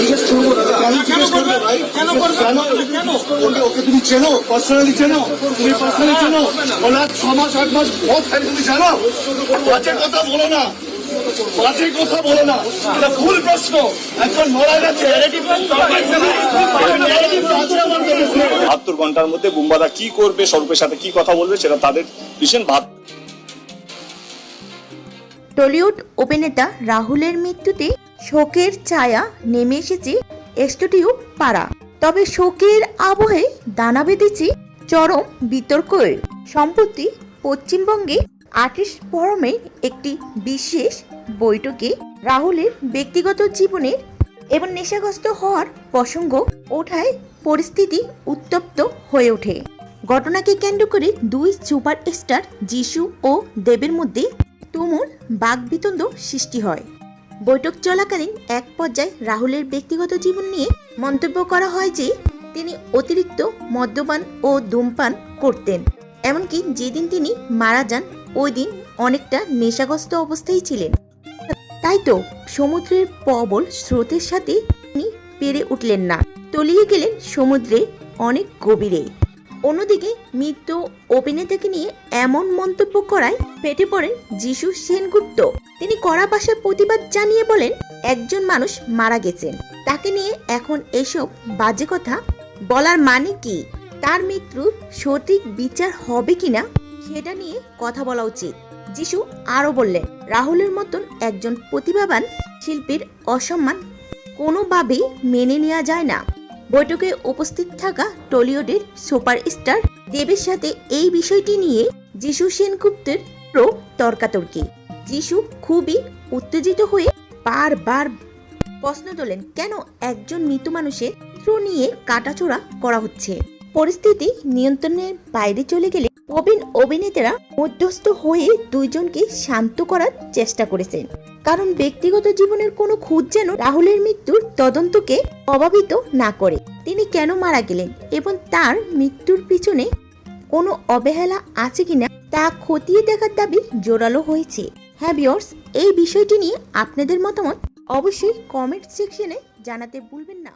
জিজ্ঞেস করবো ওকে তুমি চেনো, পার্সোনালি চেনো? তুমি পার্সোনালি চেনো? ওরা 6 মাস 8 মাস ভোট খাই, তুমি জানো? বাজে কথা বলো না, বাজে কথা বলো না, এটা ভুল প্রশ্ন। এখন মারা গেছে ৭২ ঘন্টার মধ্যে বুম্বাদা কি করবে, স্বরূপের সাথে কি কথা বলবে, সেটা তাদের ভীষণ ভাব। টলিউড অভিনেতা রাহুলের মৃত্যুতে শোকের ছায়া নেমে এসেছে স্টুডিও পাড়া। তবে শোকের আবহে দানা বেঁধেছে চরম বিতর্কের। সম্প্রতি পশ্চিমবঙ্গে আর্টিস্ট ফোরামের একটি বিশেষ বৈঠকে রাহুলের ব্যক্তিগত জীবনের এবং নেশাগ্রস্ত হওয়ার প্রসঙ্গ ওঠায় পরিস্থিতি উত্তপ্ত হয়ে ওঠে। ঘটনাকে কেন্দ্র করে দুই সুপারস্টার যিশু ও দেবের মধ্যে তুমুল বাকবিতণ্ড সৃষ্টি হয়। বৈঠক চলাকালীন এক পর্যায়ে রাহুলের ব্যক্তিগত জীবন নিয়ে মন্তব্য করা হয় যে তিনি অতিরিক্ত মদ্যপান ও ধূমপান করতেন, এমনকি যেদিন তিনি মারা যান ওই দিন অনেকটা নেশাগ্রস্ত অবস্থায় ছিলেন। তাই তো সমুদ্রের প্রবল স্রোতের সাথে তিনি পেরে উঠলেন না, তলিয়ে গেলেন সমুদ্রে অনেক গভীরে। অন্যদিকে মৃত অভিনেতাকে নিয়ে এমন মন্তব্য করায় ফেটে পড়েন যিশু সেনগুপ্ত। তিনি কড়া ভাষায় প্রতিবাদ জানিয়ে বলেন, একজন মানুষ মারা গেছেন, তাকে নিয়ে এখন এসব বাজে কথা বলার মানে কি? তার মৃত্যুর সঠিক বিচার হবে কিনা সেটা নিয়ে কথা বলা উচিত। যিশু আরো বললেন, রাহুলের মতন একজন প্রতিভাবান শিল্পীর অসম্মান কোনোভাবেই মেনে নেওয়া যায় না। বৈঠকে উপস্থিত থাকা টলিউডের সুপারস্টার দেবের সাথে এই বিষয়টি নিয়ে যিশু সেনগুপ্তের তর্কাতর্কি। যিশু খুবই উত্তেজিত হয়ে বারবার প্রশ্ন তোলেন, কেন একজন মৃত মানুষের চিত্র নিয়ে কাটাছোড়া করা হচ্ছে? পরিস্থিতি নিয়ন্ত্রণের বাইরে চলে গেলে প্রবীণ অভিনেতারা মধ্যস্থ হয়ে দুইজনকে শান্ত করার চেষ্টা করেছেন, কারণ ব্যক্তিগত জীবনের কোনো খুঁজ যেন রাহুলের মৃত্যুর তদন্তকে প্রভাবিত না করে। তিনি কেন মারা গেলেন এবং তার মৃত্যুর পিছনে কোনো অবহেলা আছে কিনা তা খতিয়ে দেখার দাবি জোরালো হয়েছে। হ্যাঁ ভিউয়ার্স, এই বিষয়টি নিয়ে আপনাদের মতামত অবশ্যই কমেন্ট সেকশনে জানাতে ভুলবেন না।